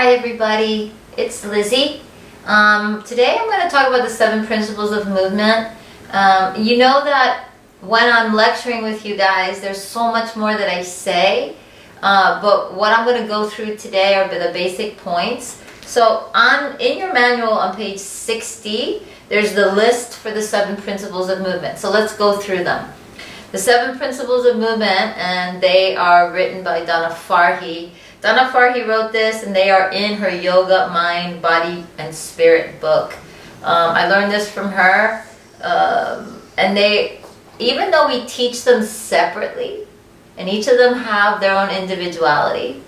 Hi everybody, it's Lizzie. Today I'm going to talk about the 7 principles of movement. You know that when I'm lecturing with you guys, there's so much more that I say, but what I'm going to go through today are the basic points. So in your manual on page 60, there's the list for the 7 principles of movement. So let's go through them. The 7 principles of movement, and they are written by Donna Farhi. Donna Farhi wrote this, and they are in her Yoga, Mind, Body, and Spirit book. I learned this from her, and even though we teach them separately, and each of them have their own individuality,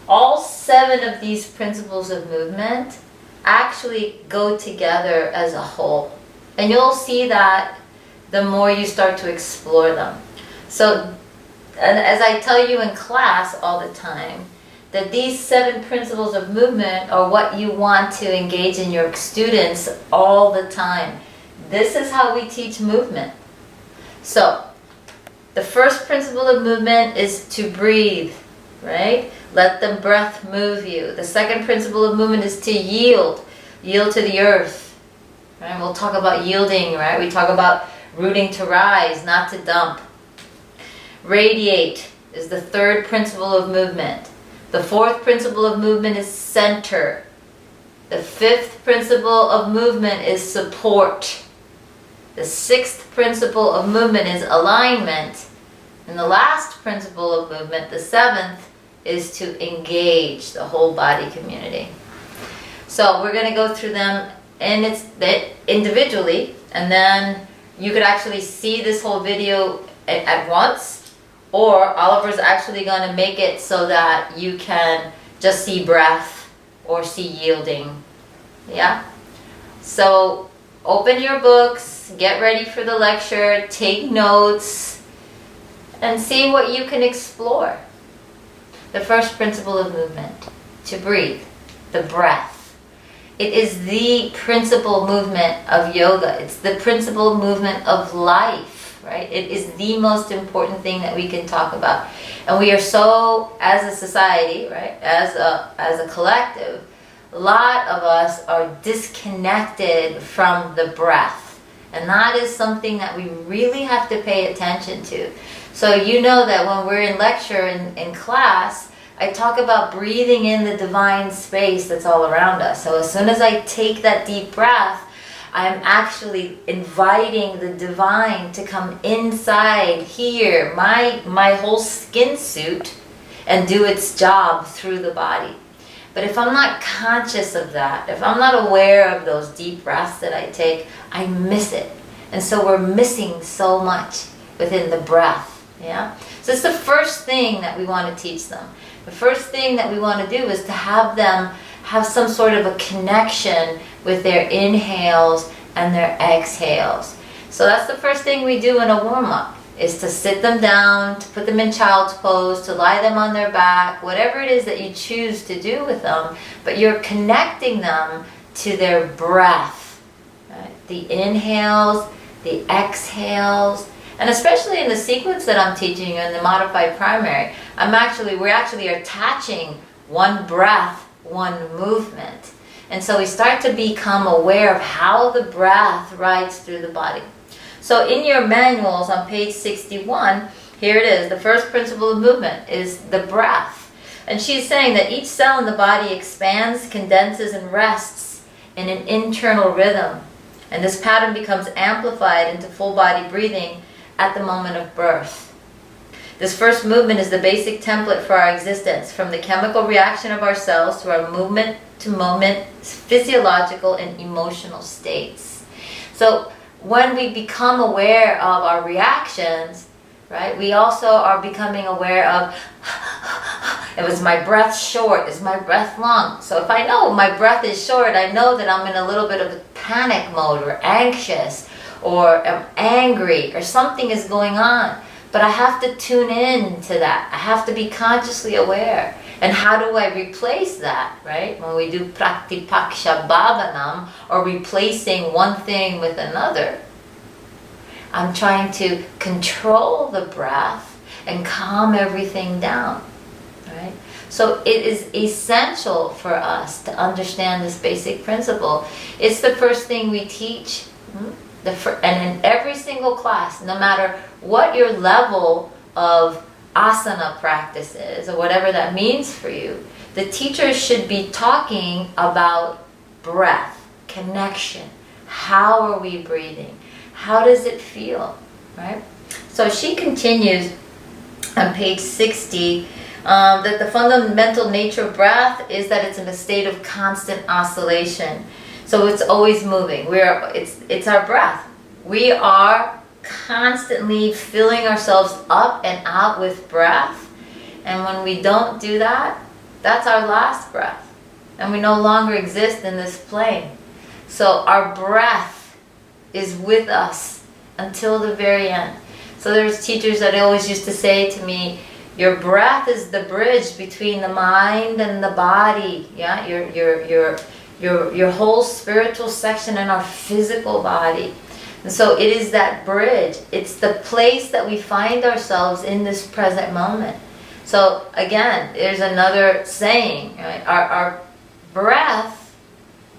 all 7 of these principles of movement actually go together as a whole. And you'll see that the more you start to explore them. So, and as I tell you in class all the time, that these 7 principles of movement are what you want to engage in your students all the time. This is how we teach movement. So, the first principle of movement is to breathe, right? Let the breath move you. The second principle of movement is to yield. Yield to the earth. Right? We'll talk about yielding, right? We talk about rooting to rise, not to dump. Radiate is the third principle of movement. The fourth principle of movement is center. The 5th principle of movement is support. The 6th principle of movement is alignment. And the last principle of movement, the 7th, is to engage the whole body community. So we're going to go through them individually, and then you could actually see this whole video at once, or Oliver's actually going to make it so that you can just see breath or see yielding. Yeah? So open your books, get ready for the lecture, take notes, and see what you can explore. The first principle of movement, to breathe, the breath. It is the principal movement of yoga. It's the principal movement of life, right? It is the most important thing that we can talk about. And we are so, as a society, right, as a collective, a lot of us are disconnected from the breath. And that is something that we really have to pay attention to. So you know that when we're in lecture in class, I talk about breathing in the divine space that's all around us. So as soon as I take that deep breath, I'm actually inviting the divine to come inside here, my whole skin suit, and do its job through the body. But if I'm not conscious of that, if I'm not aware of those deep breaths that I take, I miss it. And so we're missing so much within the breath. Yeah? So it's the first thing that we want to teach them. The first thing that we want to do is to have them have some sort of a connection with their inhales and their exhales. So that's the first thing we do in a warm-up, is to sit them down, to put them in child's pose, to lie them on their back, whatever it is that you choose to do with them, but you're connecting them to their breath. Right? The inhales, the exhales, and especially in the sequence that I'm teaching you in the modified primary, we're actually attaching one breath, one movement. And so we start to become aware of how the breath rides through the body. So in your manuals on page 61, here it is. The first principle of movement is the breath. And she's saying that each cell in the body expands, condenses, and rests in an internal rhythm. And this pattern becomes amplified into full body breathing at the moment of birth. This first movement is the basic template for our existence, from the chemical reaction of our cells to our movement to moment physiological and emotional states. So when we become aware of our reactions, right, we also are becoming aware of, was my breath short? Is my breath long? So if I know my breath is short, I know that I'm in a little bit of a panic mode or anxious, or I'm angry, or something is going on. But I have to tune in to that. I have to be consciously aware. And how do I replace that, right? When we do pratipaksha bhavanam, or replacing one thing with another, I'm trying to control the breath and calm everything down, right? So it is essential for us to understand this basic principle. It's the first thing we teach. And in every single class, no matter what your level of asana practice is, or whatever that means for you, the teacher should be talking about breath, connection. How are we breathing? How does it feel? Right? So she continues on page 60 that the fundamental nature of breath is that it's in a state of constant oscillation. So it's always moving. It's our breath. We are constantly filling ourselves up and out with breath. And when we don't do that, that's our last breath. And we no longer exist in this plane. So our breath is with us until the very end. So there's teachers that always used to say to me, your breath is the bridge between the mind and the body. Yeah, your whole spiritual section and our physical body. And so it is that bridge. It's the place that we find ourselves in this present moment. So again, there's another saying, right? Our breath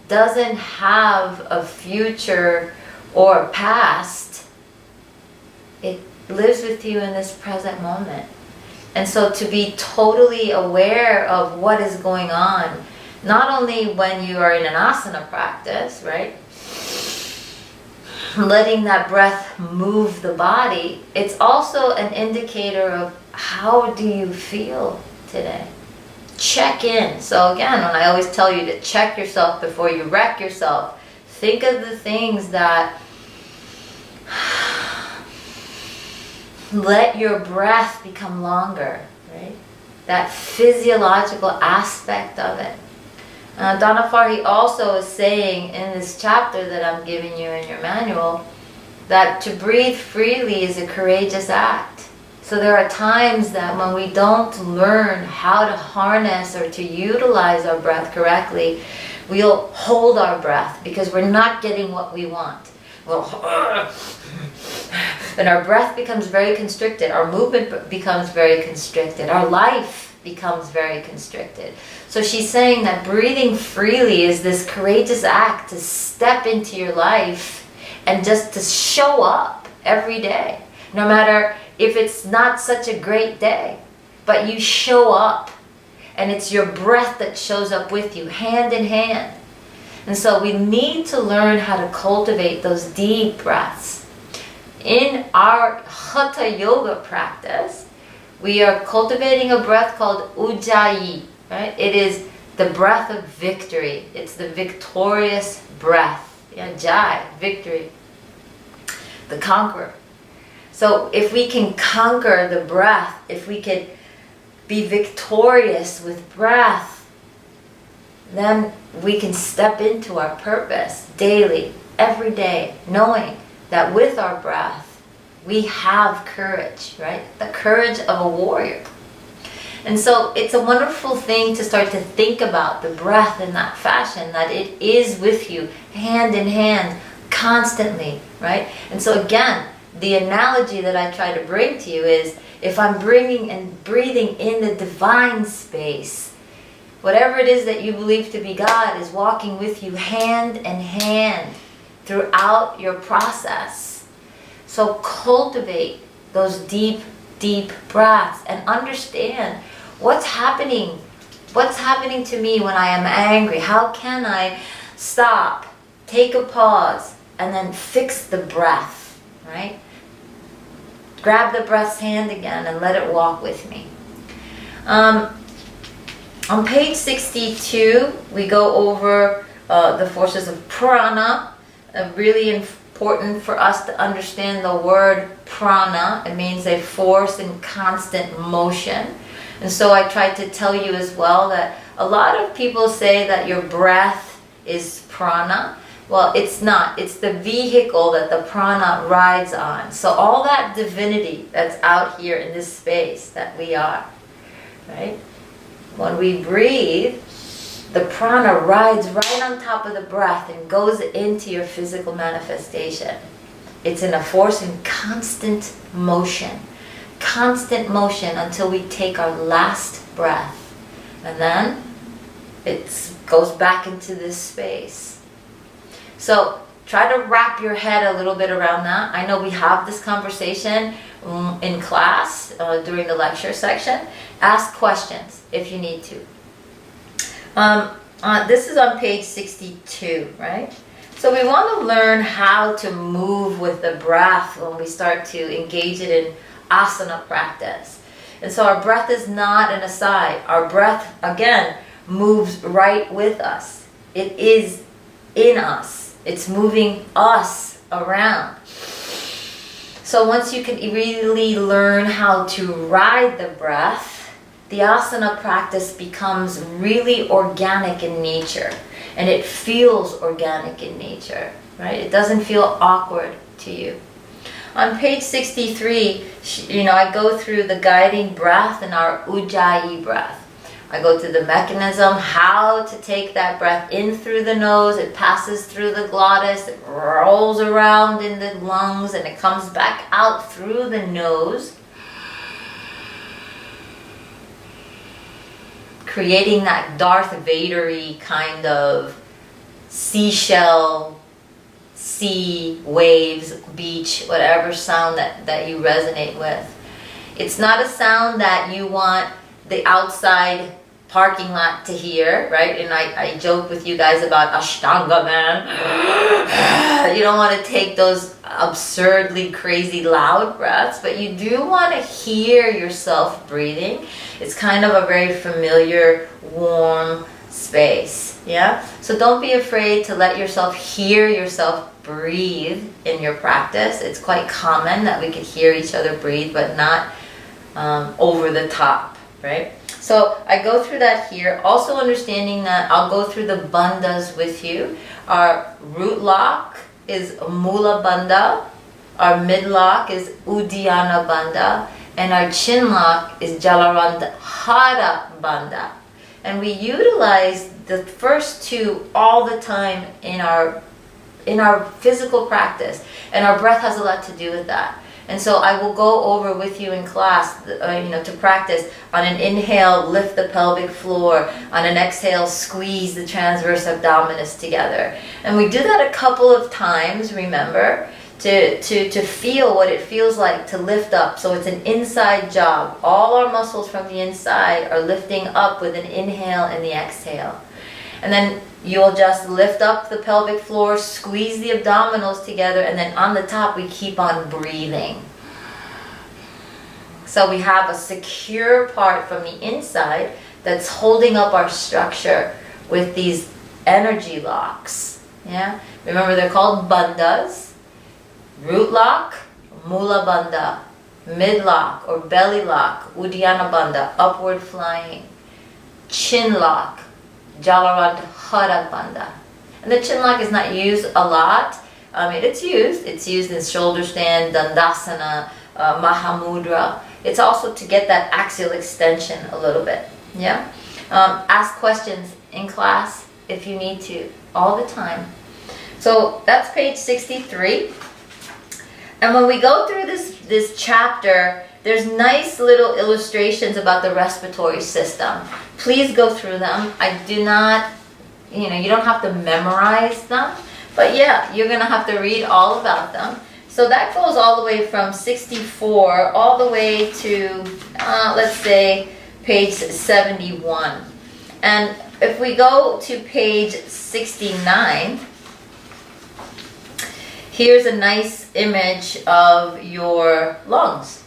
doesn't have a future or past. It lives with you in this present moment. And so to be totally aware of what is going on, not only when you are in an asana practice, right? Letting that breath move the body, it's also an indicator of how do you feel today. Check in. So again, when I always tell you to check yourself before you wreck yourself, think of the things that let your breath become longer, right? That physiological aspect of it. Donna Farhi also is saying in this chapter that I'm giving you in your manual that to breathe freely is a courageous act. So there are times that when we don't learn how to harness or to utilize our breath correctly, we'll hold our breath because we're not getting what we want. And our breath becomes very constricted. Our movement becomes very constricted. Our life becomes very constricted. So she's saying that breathing freely is this courageous act to step into your life and just to show up every day. No matter if it's not such a great day, but you show up and it's your breath that shows up with you, hand in hand. And so we need to learn how to cultivate those deep breaths. In our Hatha Yoga practice, we are cultivating a breath called Ujjayi, right? It is the breath of victory. It's the victorious breath. Yeah, Jai, victory. The conqueror. So if we can conquer the breath, if we could be victorious with breath, then we can step into our purpose daily, every day, knowing that with our breath, we have courage, right? The courage of a warrior. And so it's a wonderful thing to start to think about the breath in that fashion, that it is with you, hand in hand, constantly, right? And so again, the analogy that I try to bring to you is, if I'm bringing and breathing in the divine space, whatever it is that you believe to be God is walking with you hand in hand throughout your process. So cultivate those deep, deep breaths and understand what's happening. What's happening to me when I am angry? How can I stop, take a pause, and then fix the breath, right? Grab the breath's hand again and let it walk with me. On page 62, we go over the forces of prana. Really important for us to understand the word prana. It means a force in constant motion. And so I tried to tell you as well that a lot of people say that your breath is prana. Well, it's not. It's the vehicle that the prana rides on. So all that divinity that's out here in this space that we are, right? When we breathe, the prana rides right on top of the breath and goes into your physical manifestation. It's in a force in constant motion until we take our last breath. And then it goes back into this space. So try to wrap your head a little bit around that. I know we have this conversation in class during the lecture section. Ask questions if you need to. This is on page 62, right? So we want to learn how to move with the breath when we start to engage it in asana practice. And so our breath is not an aside. Our breath, again, moves right with us. It is in us. It's moving us around. So once you can really learn how to ride the breath, the asana practice becomes really organic in nature. And it feels organic in nature, right? It doesn't feel awkward to you. On page 63, I go through the guiding breath and our ujjayi breath. I go through the mechanism, how to take that breath in through the nose. It passes through the glottis, it rolls around in the lungs, and it comes back out through the nose, creating that Darth Vader-y kind of seashell, sea, waves, beach, whatever sound that you resonate with. It's not a sound that you want the outside parking lot to hear, right? And I joke with you guys about Ashtanga, man. You don't want to take those absurdly crazy loud breaths, but you do want to hear yourself breathing. It's kind of a very familiar, warm space, yeah? So don't be afraid to let yourself hear yourself breathe in your practice. It's quite common that we could hear each other breathe, but not over the top, right? So I go through that here, also understanding that I'll go through the bandhas with you. Our root lock is Mula Bandha, our mid lock is Uddiyana Bandha, and our chin lock is Jalandhara Bandha. And we utilize the first two all the time in our physical practice, and our breath has a lot to do with that. And so I will go over with you in class, to practice. On an inhale, lift the pelvic floor. On an exhale, squeeze the transverse abdominis together. And we do that a couple of times, remember, to feel what it feels like to lift up. So it's an inside job. All our muscles from the inside are lifting up with an inhale and the exhale. And then you'll just lift up the pelvic floor, squeeze the abdominals together, and then on the top we keep on breathing. So we have a secure part from the inside that's holding up our structure with these energy locks. Yeah? Remember, they're called bandhas. Root lock, Mula Bandha. Mid lock or belly lock, Uddiyana Bandha, upward flying. Chin lock, Jalandhara Bandha. And the chin lock is not used a lot. It's used in shoulder stand, Dandasana, Mahamudra. It's also to get that axial extension a little bit. Yeah. Ask questions in class if you need to, all the time. So that's page 63. And when we go through this chapter, there's nice little illustrations about the respiratory system. Please go through them. I do not, you don't have to memorize them, but yeah, you're going to have to read all about them. So that goes all the way from 64 all the way to, let's say, page 71. And if we go to page 69, here's a nice image of your lungs.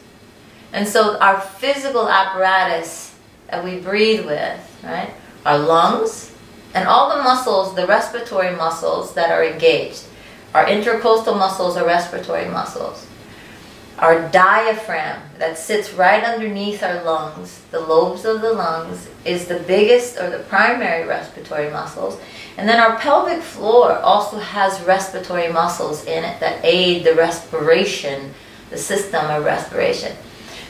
And so our physical apparatus that we breathe with, right, our lungs and all the muscles, the respiratory muscles that are engaged. Our intercostal muscles are respiratory muscles. Our diaphragm that sits right underneath our lungs, the lobes of the lungs, is the biggest or the primary respiratory muscles. And then our pelvic floor also has respiratory muscles in it that aid the respiration, the system of respiration.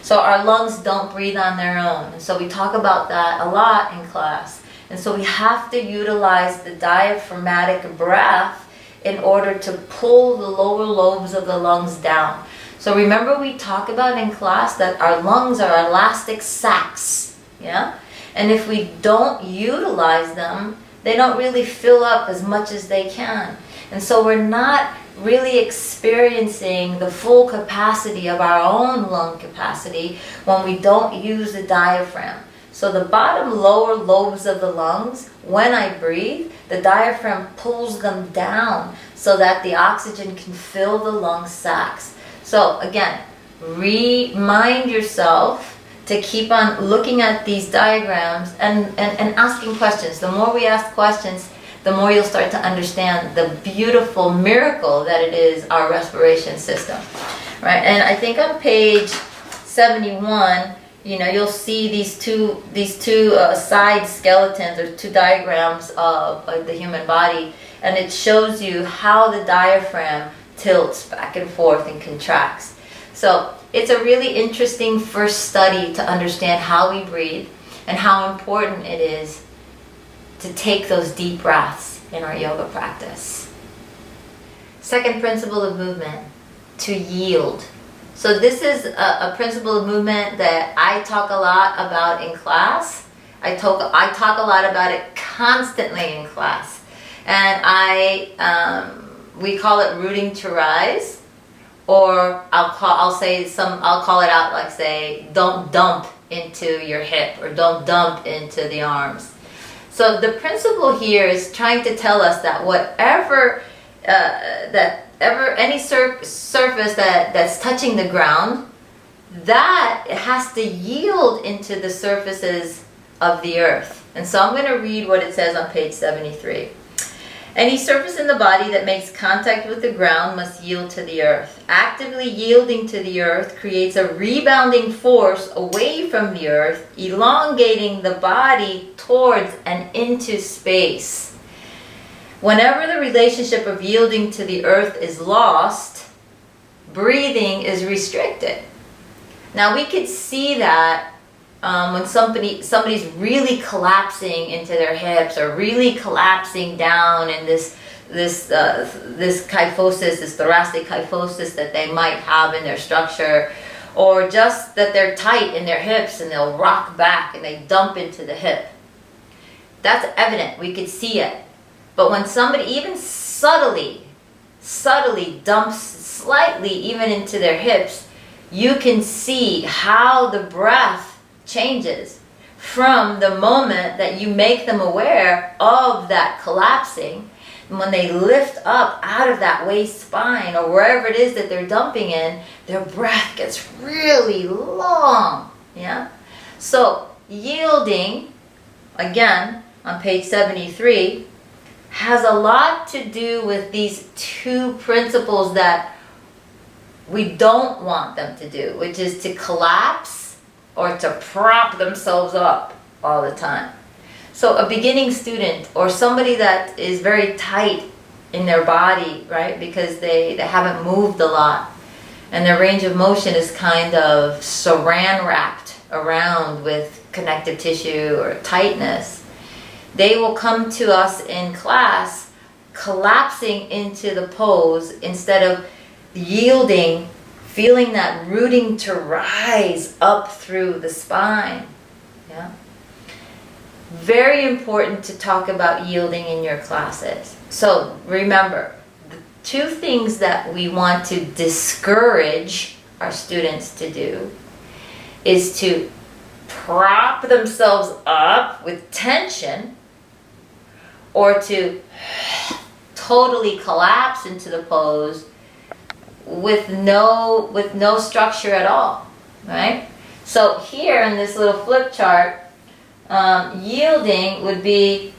So our lungs don't breathe on their own. And so we talk about that a lot in class. And so we have to utilize the diaphragmatic breath in order to pull the lower lobes of the lungs down. So remember we talk about in class that our lungs are elastic sacs, yeah? And if we don't utilize them, they don't really fill up as much as they can. And so we're not really experiencing the full capacity of our own lung capacity when we don't use the diaphragm. So the bottom lower lobes of the lungs, when I breathe, the diaphragm pulls them down so that the oxygen can fill the lung sacs. So again, remind yourself to keep on looking at these diagrams and asking questions. The more we ask questions, the more you'll start to understand the beautiful miracle that it is, our respiration system, right? And I think on page 71, you'll see these two side skeletons, or two diagrams of the human body, and it shows you how the diaphragm tilts back and forth and contracts. So it's a really interesting first study to understand how we breathe and how important it is to take those deep breaths in our yoga practice. Second principle of movement, to yield. So this is a principle of movement that I talk a lot about in class. I talk a lot about it constantly in class. And we call it rooting to rise, or I'll call it out, like, say, don't dump into your hip, or don't dump into the arms. So the principle here is trying to tell us that any surface that's touching the ground, that it has to yield into the surfaces of the earth. And so I'm going to read what it says on page 73. Any surface in the body that makes contact with the ground must yield to the earth. Actively yielding to the earth creates a rebounding force away from the earth, elongating the body towards and into space. Whenever the relationship of yielding to the earth is lost, breathing is restricted. Now we could see that when somebody's really collapsing into their hips, or really collapsing down in this kyphosis, this thoracic kyphosis that they might have in their structure, or just that they're tight in their hips and they'll rock back and they dump into the hip. That's evident. We could see it. But when somebody even subtly dumps slightly even into their hips, you can see how the breath changes from the moment that you make them aware of that collapsing. And when they lift up out of that waist spine, or wherever it is that they're dumping in, their breath gets really long. Yeah. So yielding, again on page 73, has a lot to do with these two principles that we don't want them to do, which is to collapse or to prop themselves up all the time. So a beginning student, or somebody that is very tight in their body, right, because they haven't moved a lot, and their range of motion is kind of saran wrapped around with connective tissue or tightness, they will come to us in class collapsing into the pose instead of yielding, feeling that rooting to rise up through the spine. Yeah. Very important to talk about yielding in your classes. So remember, the two things that we want to discourage our students to do is to prop themselves up with tension, or to totally collapse into the pose with no structure at all, right? So here in this little flip chart, yielding would be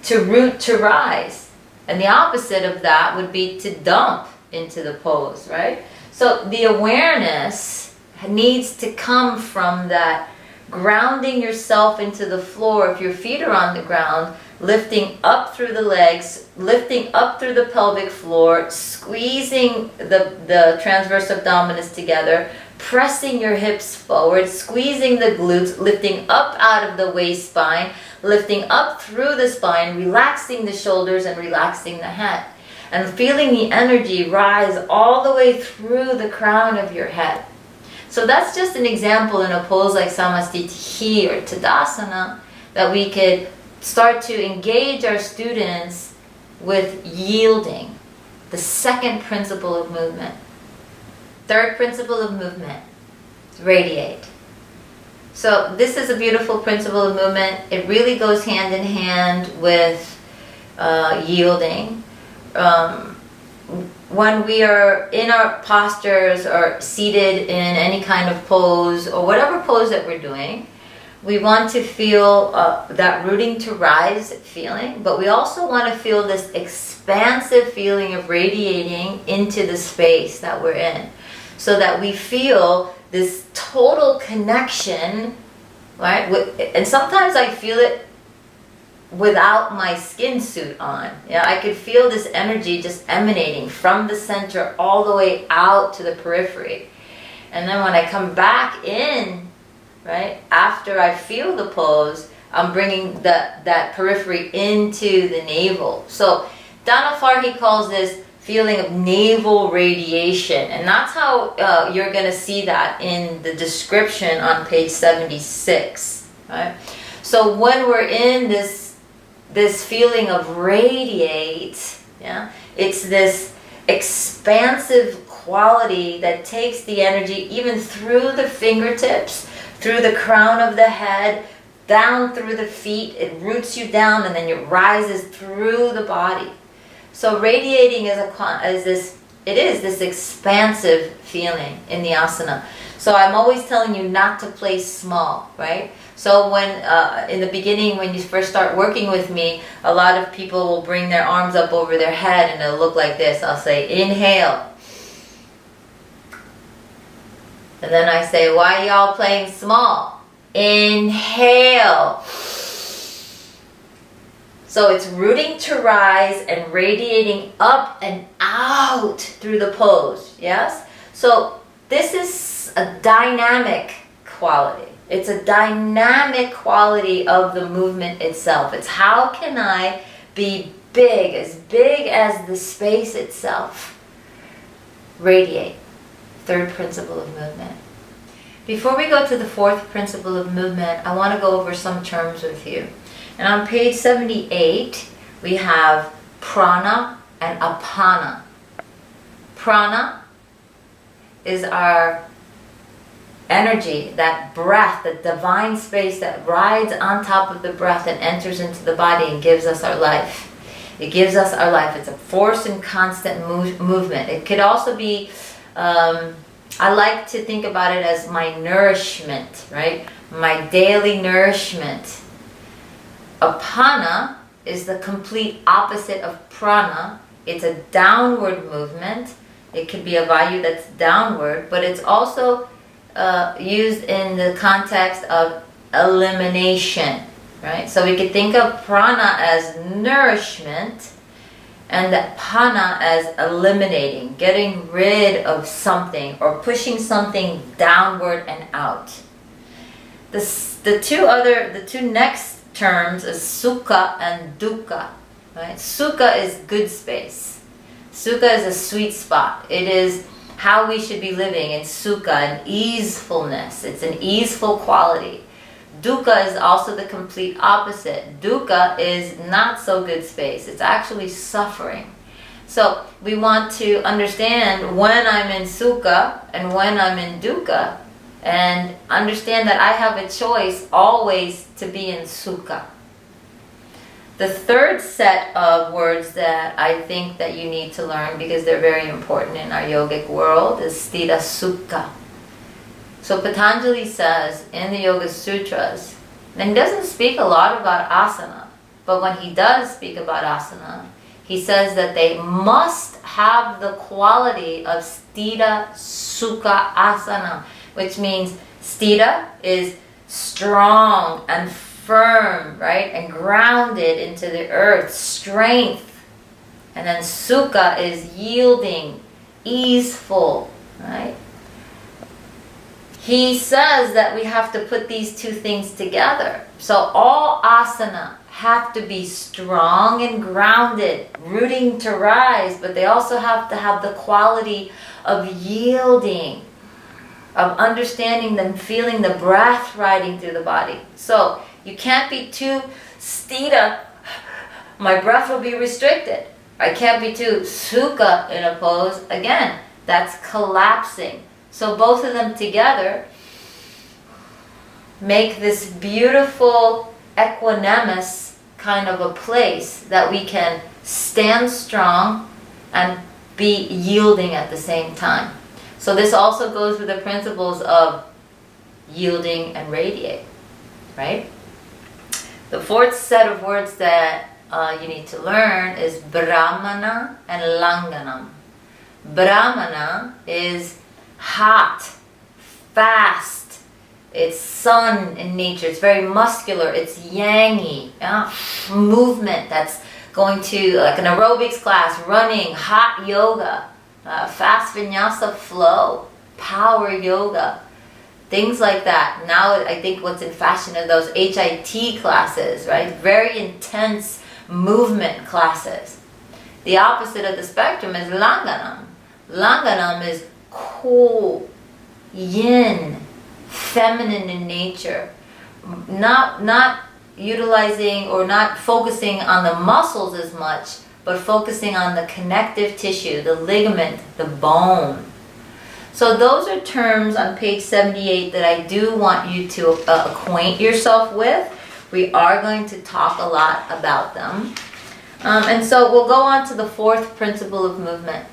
to root to rise, and the opposite of that would be to dump into the pose, right? So the awareness needs to come from that grounding yourself into the floor. If your feet are on the ground, lifting up through the legs, lifting up through the pelvic floor, squeezing the transverse abdominis together, pressing your hips forward, squeezing the glutes, lifting up out of the waist spine, lifting up through the spine, relaxing the shoulders and relaxing the head, and feeling the energy rise all the way through the crown of your head. So that's just an example in a pose like Samasthiti or Tadasana, that we could start to engage our students with yielding, the second principle of movement. Third principle of movement, radiate. So this is a beautiful principle of movement. It really goes hand in hand with yielding. When we are in our postures or seated in any kind of pose or whatever pose that we're doing, we want to feel that rooting to rise feeling, but we also want to feel this expansive feeling of radiating into the space that we're in, so that we feel this total connection, right? And sometimes I feel it without my skin suit on. Yeah, I could feel this energy just emanating from the center all the way out to the periphery. And then when I come back in, right, after I feel the pose, I'm bringing that periphery into the navel. So Dana Farhi calls this feeling of navel radiation, and that's how you're going to see that in the description on page 76, right? So when we're in this feeling of radiate, yeah, it's this expansive quality that takes the energy even through the fingertips, through the crown of the head, down through the feet. It roots you down and then it rises through the body. So radiating is this expansive feeling in the asana. So I'm always telling you not to play small, right? So when in the beginning, when you first start working with me, a lot of people will bring their arms up over their head and it'll look like this. I'll say, inhale. And then I say, why y'all playing small? Inhale. So it's rooting to rise and radiating up and out through the pose, yes? So this is a dynamic quality. It's a dynamic quality of the movement itself. It's how can I be big as the space itself. Radiate. Third principle of movement. Before we go to the fourth principle of movement, I want to go over some terms with you. And on page 78, we have prana and apana. Prana is our energy, that breath, the divine space that rides on top of the breath and enters into the body and gives us our life. It gives us our life. It's a force and constant movement. It could also be, I like to think about it as my nourishment, right? My daily nourishment. Apana is the complete opposite of prana. It's a downward movement. It could be a vayu that's downward, but it's also used in the context of elimination, right? So we could think of prana as nourishment and apana as eliminating, getting rid of something or pushing something downward and out. The two next terms is sukha and dukkha, right? Sukha is good space. Sukha is a sweet spot. It is how we should be living in sukha and easefulness. It's an easeful quality. Dukkha is also the complete opposite. Dukkha is not so good space. It's actually suffering. So we want to understand when I'm in sukha and when I'm in dukkha, and understand that I have a choice always to be in sukha. The third set of words that I think that you need to learn, because they're very important in our yogic world, is sthira sukha. So Patanjali says in the Yoga Sutras, and he doesn't speak a lot about asana, but when he does speak about asana, he says that they must have the quality of sthira sukha asana, which means sthira is strong and firm, right, and grounded into the earth, strength. And then sukha is yielding, easeful, right? He says that we have to put these two things together. So all asana have to be strong and grounded, rooting to rise, but they also have to have the quality of yielding, of understanding them, feeling the breath riding through the body. So You can't be too sthita. My breath will be restricted. I can't be too sukha in a pose. Again, that's collapsing. So both of them together make this beautiful equanimous kind of a place that we can stand strong and be yielding at the same time. So this also goes with the principles of yielding and radiate, right? The fourth set of words that you need to learn is Brahmana and Langanam. Brahmana is hot, fast. It's sun in nature. It's very muscular. It's yangy. Movement that's going to like an aerobics class, running, hot yoga, fast vinyasa flow, power yoga, things like that. Now I think what's in fashion are those HIT classes, right? Very intense movement classes. The opposite of the spectrum is Langanam. Langanam is cool, yin, feminine in nature, not utilizing or not focusing on the muscles as much, but focusing on the connective tissue, the ligament, the bone. So those are terms on page 78 that I do want you to acquaint yourself with. We are going to talk a lot about them. And so we'll go on to the fourth principle of movement,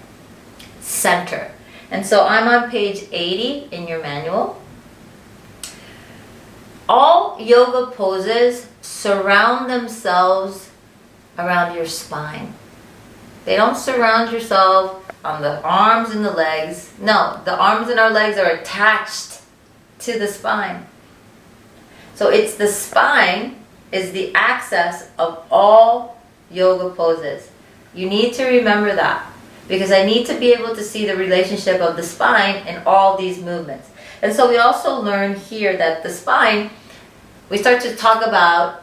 center. And so I'm on page 80 in your manual. All yoga poses surround themselves around your spine. They don't surround yourself on the arms and the legs. No, the arms and our legs are attached to the spine. So it's the spine is the axis of all yoga poses. You need to remember that, because I need to be able to see the relationship of the spine in all these movements. And so we also learn here that the spine, we start to talk about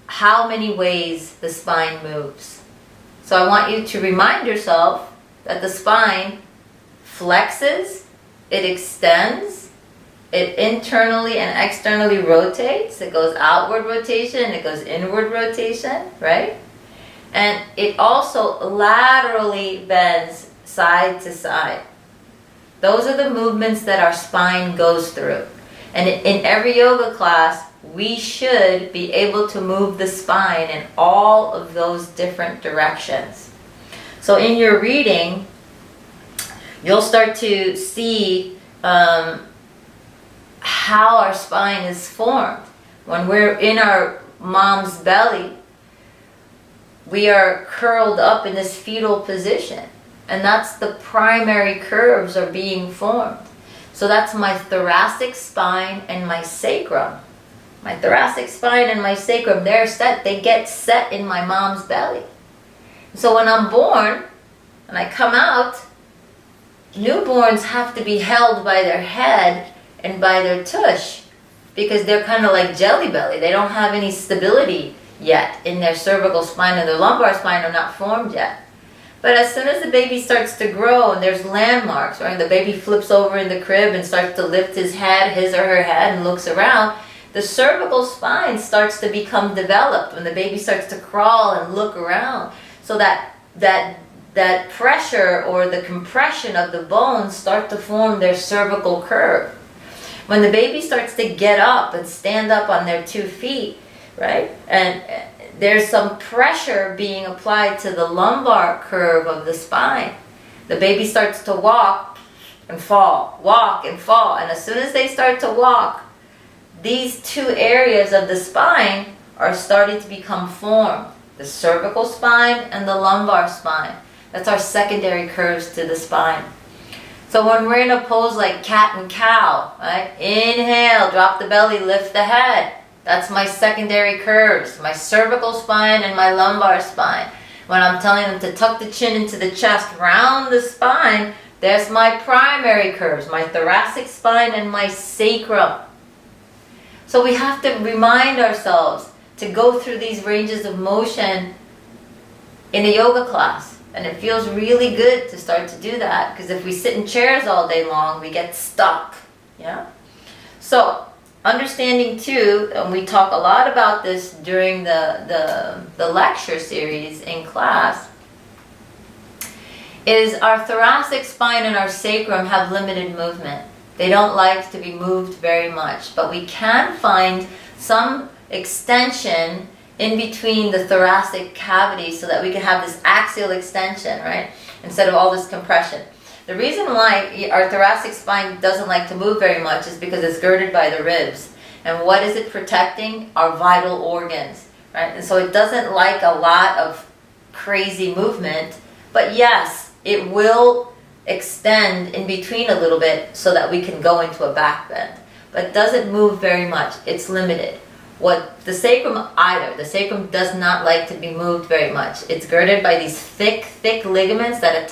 how many ways the spine moves. So I want you to remind yourself that the spine flexes, it extends, it internally and externally rotates. It goes outward rotation, it goes inward rotation, right? And it also laterally bends side to side. Those are the movements that our spine goes through. And in every yoga class, we should be able to move the spine in all of those different directions. So in your reading, you'll start to see how our spine is formed. When we're in our mom's belly, we are curled up in this fetal position. And that's the primary curves are being formed. So that's my thoracic spine and my sacrum. My thoracic spine and my sacrum, they're set. They get set in my mom's belly. So when I'm born and I come out, newborns have to be held by their head and by their tush, because they're kind of like jelly belly. They don't have any stability yet in their cervical spine, and their lumbar spine are not formed yet. But as soon as the baby starts to grow and there's landmarks, right? The baby flips over in the crib and starts to lift his head, his or her head, and looks around, the cervical spine starts to become developed when the baby starts to crawl and look around. So that pressure or the compression of the bones start to form their cervical curve. When the baby starts to get up and stand up on their 2 feet, right? And there's some pressure being applied to the lumbar curve of the spine. The baby starts to walk and fall, walk and fall. And as soon as they start to walk, these 2 areas of the spine are starting to become formed. The cervical spine and the lumbar spine. That's our secondary curves to the spine. So when we're in a pose like cat and cow, right? Inhale, drop the belly, lift the head. That's my secondary curves, my cervical spine and my lumbar spine. When I'm telling them to tuck the chin into the chest, round the spine, there's my primary curves, my thoracic spine and my sacrum. So we have to remind ourselves to go through these ranges of motion in a yoga class. And it feels really good to start to do that, because if we sit in chairs all day long, we get stuck. Yeah. So understanding too, and we talk a lot about this during the lecture series in class, is our thoracic spine and our sacrum have limited movement. They don't like to be moved very much, but we can find some extension in between the thoracic cavity so that we can have this axial extension, right? Instead of all this compression. The reason why our thoracic spine doesn't like to move very much is because it's girded by the ribs. And what is it protecting? Our vital organs, right? And so it doesn't like a lot of crazy movement, but yes, it will extend in between a little bit so that we can go into a back bend. But it doesn't move very much. It's limited. What the sacrum does not like to be moved very much. It's girded by these thick ligaments that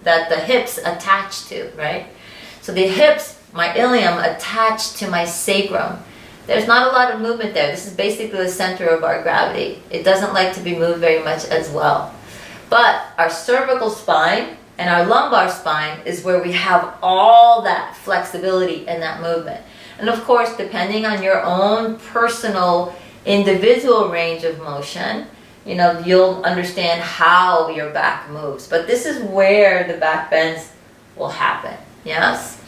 the hips attach to, right? So the hips, my ilium, attached to my sacrum. There's not a lot of movement there. This is basically the center of our gravity. It doesn't like to be moved very much as well. But our cervical spine and our lumbar spine is where we have all that flexibility and that movement. And of course, depending on your own personal individual range of motion, you know, you'll understand how your back moves. But this is where the back bends will happen. Yes?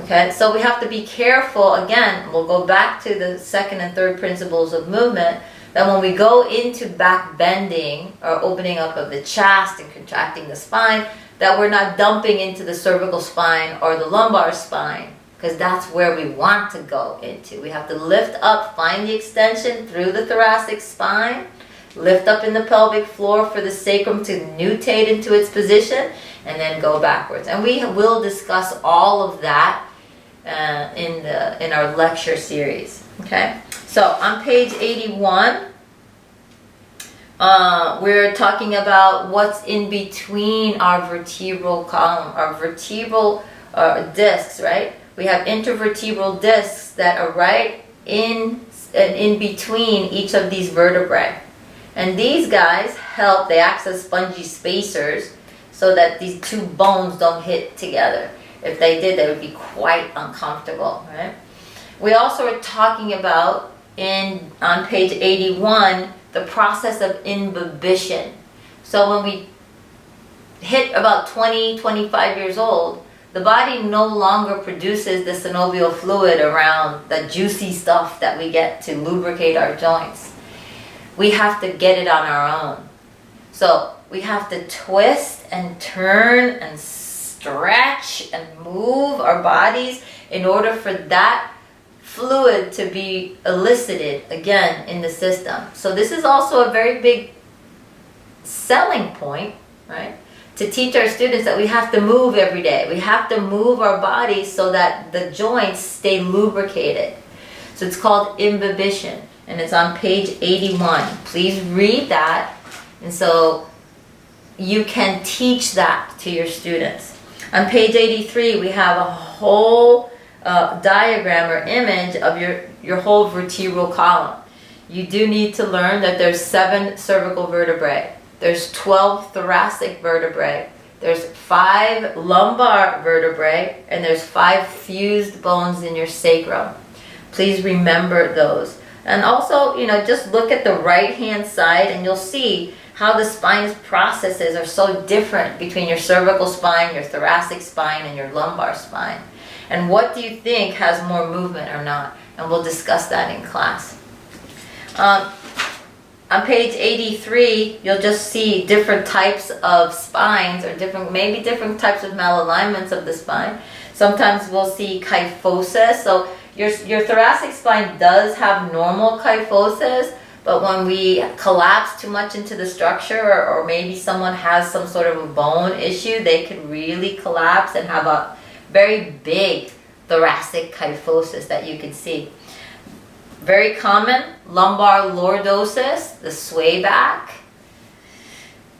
Okay, so we have to be careful. Again, we'll go back to the second and third principles of movement, that when we go into back bending or opening up of the chest and contracting the spine, that we're not dumping into the cervical spine or the lumbar spine, because that's where we want to go into. We have to lift up, find the extension through the thoracic spine, lift up in the pelvic floor for the sacrum to nutate into its position, and then go backwards. And we will discuss all of that in our lecture series. Okay, so on page 81, we're talking about what's in between our vertebral column, our vertebral discs, right? We have intervertebral discs that are right in between each of these vertebrae. And these guys help, they act as spongy spacers so that these two bones don't hit together. If they did, they would be quite uncomfortable, right? We also are talking about, on page 81, the process of imbibition. So when we hit about 20, 25 years old, the body no longer produces the synovial fluid around the juicy stuff that we get to lubricate our joints. We have to get it on our own. So we have to twist and turn and stretch and move our bodies in order for that fluid to be elicited again in the system. So this is also a very big selling point, right? To teach our students that we have to move every day. We have to move our bodies so that the joints stay lubricated. So it's called imbibition, and it's on page 81. Please read that, and so you can teach that to your students. On page 83, we have a whole diagram or image of your whole vertebral column. You do need to learn that there's 7 cervical vertebrae. There's 12 thoracic vertebrae, there's 5 lumbar vertebrae, and there's 5 fused bones in your sacrum. Please remember those. And also, you know, just look at the right-hand side and you'll see how the spine's processes are so different between your cervical spine, your thoracic spine, and your lumbar spine. And what do you think has more movement or not? And we'll discuss that in class. On page 83, you'll just see different types of spines or maybe different types of malalignments of the spine. Sometimes we'll see kyphosis. So your thoracic spine does have normal kyphosis, but when we collapse too much into the structure or maybe someone has some sort of a bone issue, they could really collapse and have a very big thoracic kyphosis that you can see. Very common, lumbar lordosis, the sway back.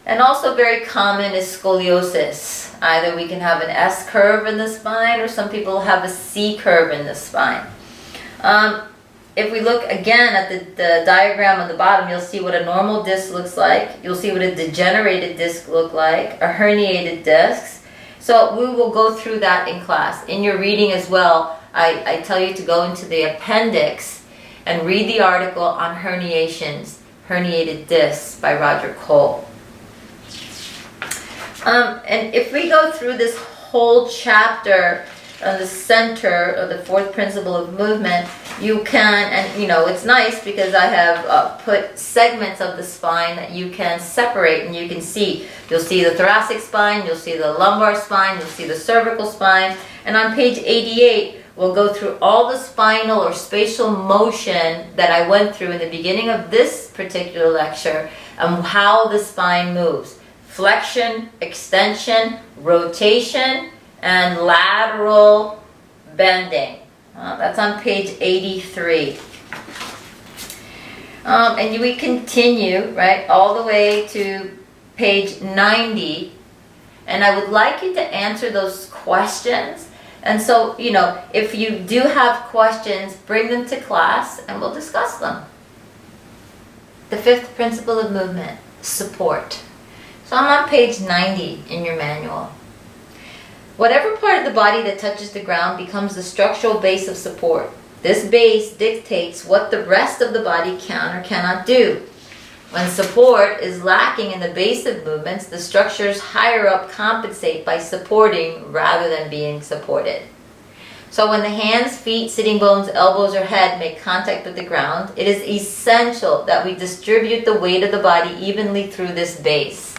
And also very common is scoliosis. Either we can have an S curve in the spine or some people have a C curve in the spine. If we look again at the diagram on the bottom, you'll see what a normal disc looks like. You'll see what a degenerated disc looks like, a herniated disc. So we will go through that in class. In your reading as well, I tell you to go into the appendix and read the article on herniations, herniated discs by Roger Cole. And if we go through this whole chapter on the center of the fourth principle of movement, you can, and you know, it's nice because I have put segments of the spine that you can separate and you can see. You'll see the thoracic spine, you'll see the lumbar spine, you'll see the cervical spine, and on page 88, we'll go through all the spinal or spatial motion that I went through in the beginning of this particular lecture and how the spine moves. Flexion, extension, rotation, and lateral bending. That's on page 83. And we continue, right, all the way to page 90. And I would like you to answer those questions. And so, you know, if you do have questions, bring them to class and we'll discuss them. The fifth principle of movement, support. So I'm on page 90 in your manual. Whatever part of the body that touches the ground becomes the structural base of support. This base dictates what the rest of the body can or cannot do. When support is lacking in the base of movements, the structures higher up compensate by supporting rather than being supported. So when the hands, feet, sitting bones, elbows, or head make contact with the ground, it is essential that we distribute the weight of the body evenly through this base.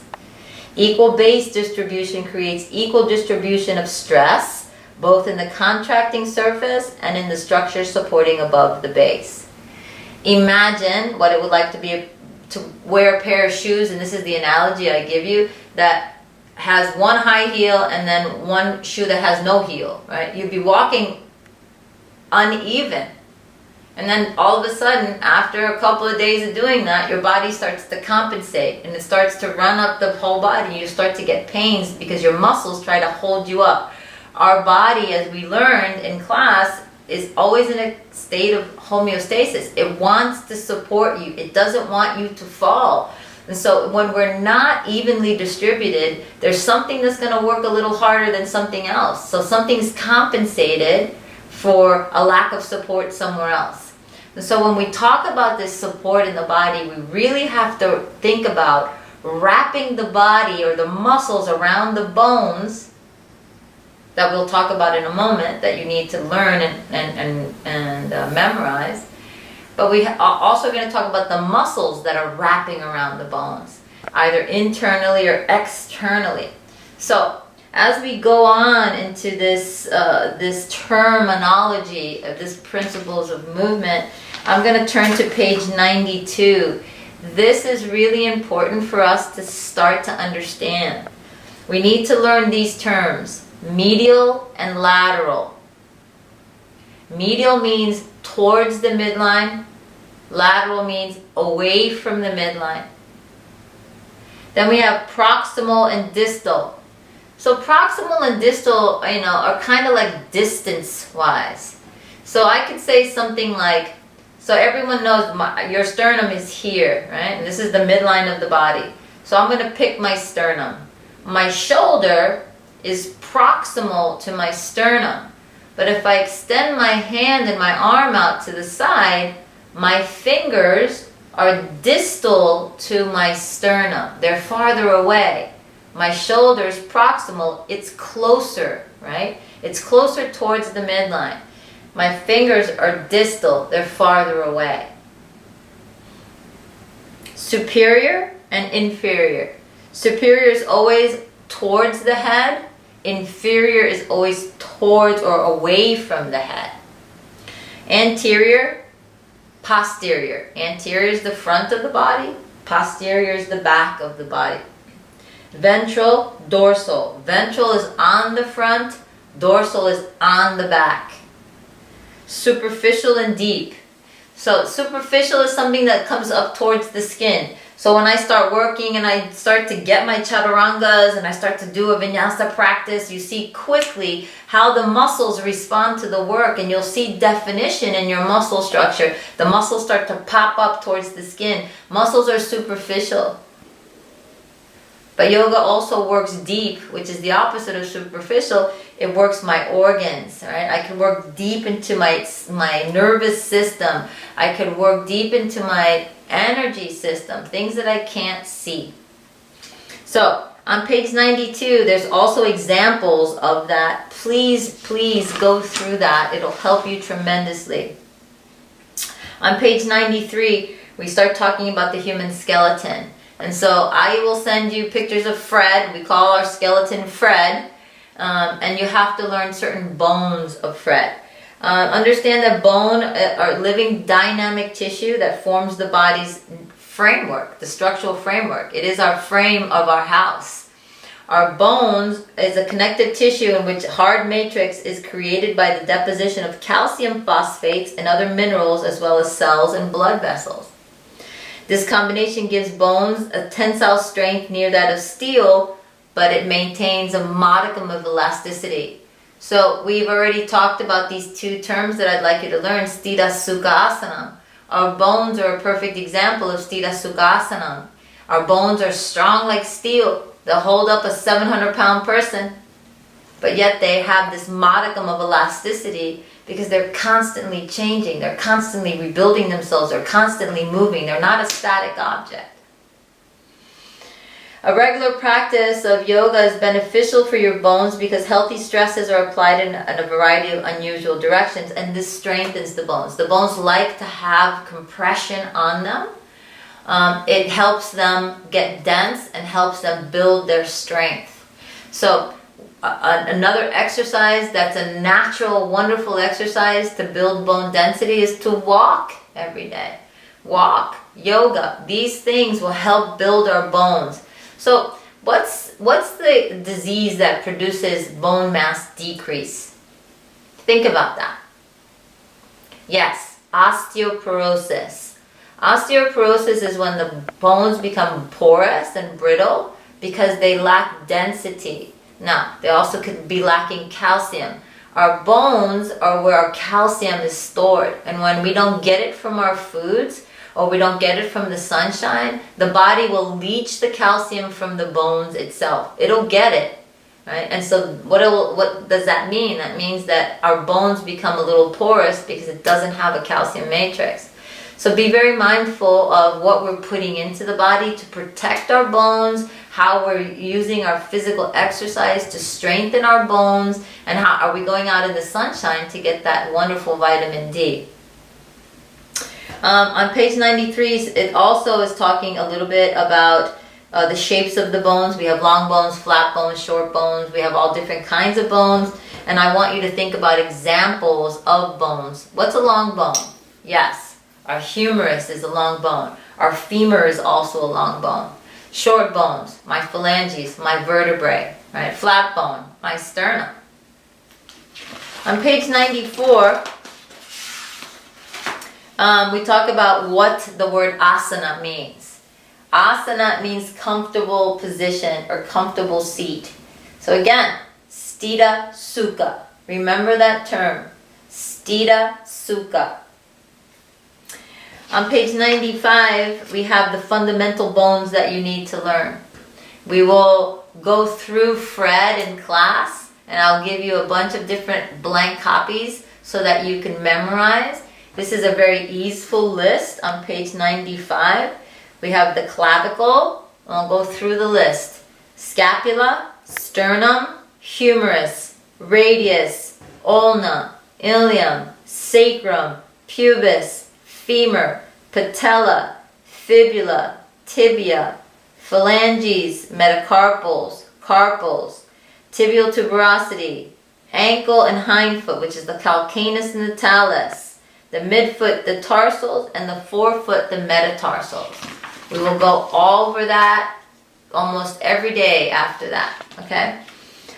Equal base distribution creates equal distribution of stress, both in the contracting surface and in the structure supporting above the base. Imagine what it would like to be to wear a pair of shoes, and this is the analogy I give you, that has one high heel and then one shoe that has no heel, right? You'd be walking uneven. And then all of a sudden, after a couple of days of doing that, your body starts to compensate and it starts to run up the whole body. You start to get pains because your muscles try to hold you up. Our body, as we learned in class, is always in a state of homeostasis. It wants to support you. It doesn't want you to fall. And so when we're not evenly distributed, there's something that's going to work a little harder than something else. So something's compensated for a lack of support somewhere else. And so when we talk about this support in the body, we really have to think about wrapping the body or the muscles around the bones that we'll talk about in a moment that you need to learn and memorize. But we are also going to talk about the muscles that are wrapping around the bones, either internally or externally. So as we go on into this terminology of these principles of movement, I'm going to turn to page 92. This is really important for us to start to understand. We need to learn these terms, medial and lateral. Medial means towards the midline. Lateral means away from the midline. Then we have proximal and distal. So proximal and distal, are kind of like distance-wise. So I could say something like, so everyone knows your sternum is here, right? And this is the midline of the body. So I'm going to pick my sternum. My shoulder is proximal to my sternum. But if I extend my hand and my arm out to the side, my fingers are distal to my sternum. They're farther away. My shoulder is proximal. It's closer, right? It's closer towards the midline. My fingers are distal. They're farther away. Superior and inferior. Superior is always towards the head. Inferior is always towards or away from the head. Anterior, posterior. Anterior is the front of the body. Posterior is the back of the body. Ventral, dorsal. Ventral is on the front. Dorsal is on the back. Superficial and deep. So superficial is something that comes up towards the skin. So when I start working and I start to get my chaturangas and I start to do a vinyasa practice, you see quickly how the muscles respond to the work, and you'll see definition in your muscle structure. The muscles start to pop up towards the skin. Muscles are superficial. But yoga also works deep, which is the opposite of superficial. It works my organs, right? I can work deep into my nervous system. I could work deep into my energy system, things that I can't see. So on page 92, there's also examples of that. Please go through that. It'll help you tremendously. On page 93, we start talking about the human skeleton. And so I will send you pictures of Fred. We call our skeleton Fred. And you have to learn certain bones of Fred. Understand that bone are living dynamic tissue that forms the body's framework, the structural framework. It is our frame of our house. Our bones is a connective tissue in which hard matrix is created by the deposition of calcium phosphates and other minerals, as well as cells and blood vessels. This combination gives bones a tensile strength near that of steel, but it maintains a modicum of elasticity. So we've already talked about these two terms that I'd like you to learn, Sthira Sukha Asana. Our bones are a perfect example of Sthira Sukha Asana. Our bones are strong like steel. They'll hold up a 700-pound person, but yet they have this modicum of elasticity because they're constantly changing. They're constantly rebuilding themselves. They're constantly moving. They're not a static object. A regular practice of yoga is beneficial for your bones because healthy stresses are applied in a variety of unusual directions, and this strengthens the bones. The bones like to have compression on them. It helps them get dense and helps them build their strength. So another exercise that's a natural, wonderful exercise to build bone density is to walk every day. Walk, yoga, these things will help build our bones. So what's the disease that produces bone mass decrease? Think about that. Yes, osteoporosis. Osteoporosis is when the bones become porous and brittle because they lack density. Now, they also could be lacking calcium. Our bones are where our calcium is stored, and when we don't get it from our foods, or we don't get it from the sunshine, the body will leach the calcium from the bones itself. It'll get it, right? And so what does that mean? That means that our bones become a little porous because it doesn't have a calcium matrix. So be very mindful of what we're putting into the body to protect our bones, how we're using our physical exercise to strengthen our bones, and how are we going out in the sunshine to get that wonderful vitamin D. On page 93, it also is talking a little bit about the shapes of the bones. We have long bones, flat bones, short bones. We have all different kinds of bones. And I want you to think about examples of bones. What's a long bone? Yes, our humerus is a long bone. Our femur is also a long bone. Short bones, my phalanges, my vertebrae. Right? Flat bone, my sternum. On page 94, we talk about what the word asana means. Asana means comfortable position or comfortable seat. So again, Sthira Sukha. Remember that term. Sthira Sukha. On page 95, we have the fundamental bones that you need to learn. We will go through Fred in class, and I'll give you a bunch of different blank copies so that you can memorize. This is a very easeful list on page 95. We have the clavicle. I'll go through the list. Scapula, sternum, humerus, radius, ulna, ilium, sacrum, pubis, femur, patella, fibula, tibia, phalanges, metacarpals, carpals, tibial tuberosity, ankle and hindfoot, which is the calcaneus and the talus, the midfoot, the tarsals, and the forefoot, the metatarsals. We will go all over that almost every day after that, okay?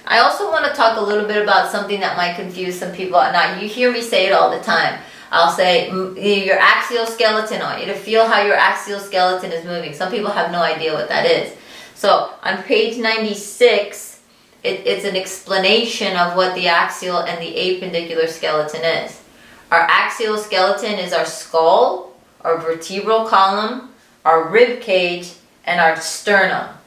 I also want to talk a little bit about something that might confuse some people. Now, you hear me say it all the time. I'll say, your axial skeleton, I want you to feel how your axial skeleton is moving. Some people have no idea what that is. So, on page 96, it's an explanation of what the axial and the appendicular skeleton is. Our axial skeleton is our skull, our vertebral column, our rib cage, and our sternum.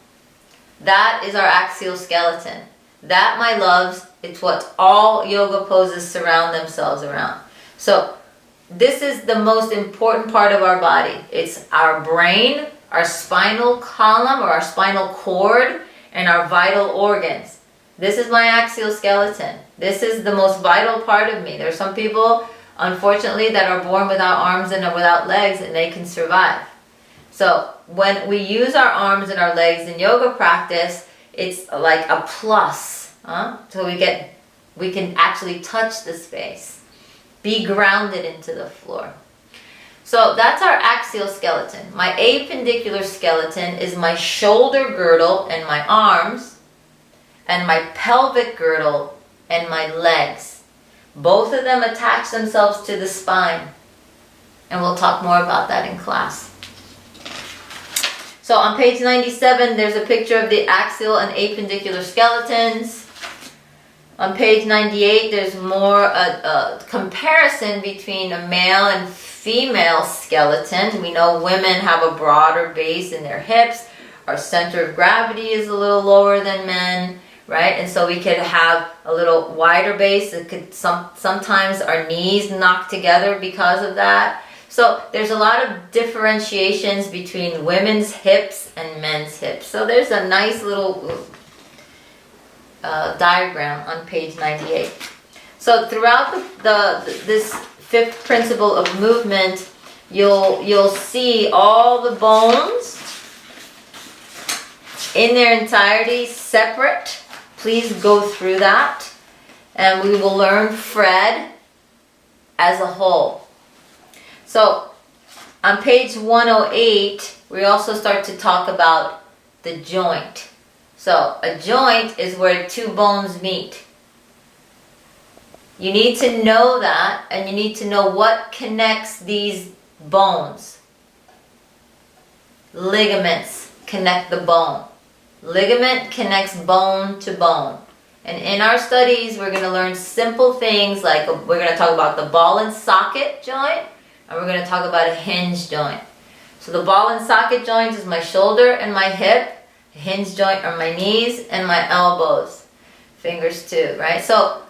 That is our axial skeleton. That, my loves, it's what all yoga poses surround themselves around. So this is the most important part of our body. It's our brain, our spinal column or our spinal cord, and our vital organs. This is my axial skeleton. This is the most vital part of me. There are some people, unfortunately, that are born without arms and without legs, and they can survive. So when we use our arms and our legs in yoga practice, it's like a plus. So we can actually touch the space. Be grounded into the floor. So that's our axial skeleton. My appendicular skeleton is my shoulder girdle and my arms, and my pelvic girdle and my legs. Both of them attach themselves to the spine. And we'll talk more about that in class. So on page 97, there's a picture of the axial and appendicular skeletons. On page 98, there's more a comparison between a male and female skeleton. We know women have a broader base in their hips. Our center of gravity is a little lower than men, right? And so we could have a little wider base. It could sometimes our knees knock together because of that. So there's a lot of differentiations between women's hips and men's hips. So there's a nice little diagram on page 98. So throughout this fifth principle of movement, you'll see all the bones in their entirety separate. Please go through that, and we will learn Fred as a whole. So on page 108, we also start to talk about the joint. So a joint is where two bones meet. You need to know that, and you need to know what connects these bones. Ligaments connect the bone. Ligament connects bone to bone. And in our studies, we're going to learn simple things like we're going to talk about the ball and socket joint, and we're going to talk about a hinge joint. So the ball and socket joint is my shoulder and my hip. The hinge joint are my knees and my elbows. Fingers too, right? So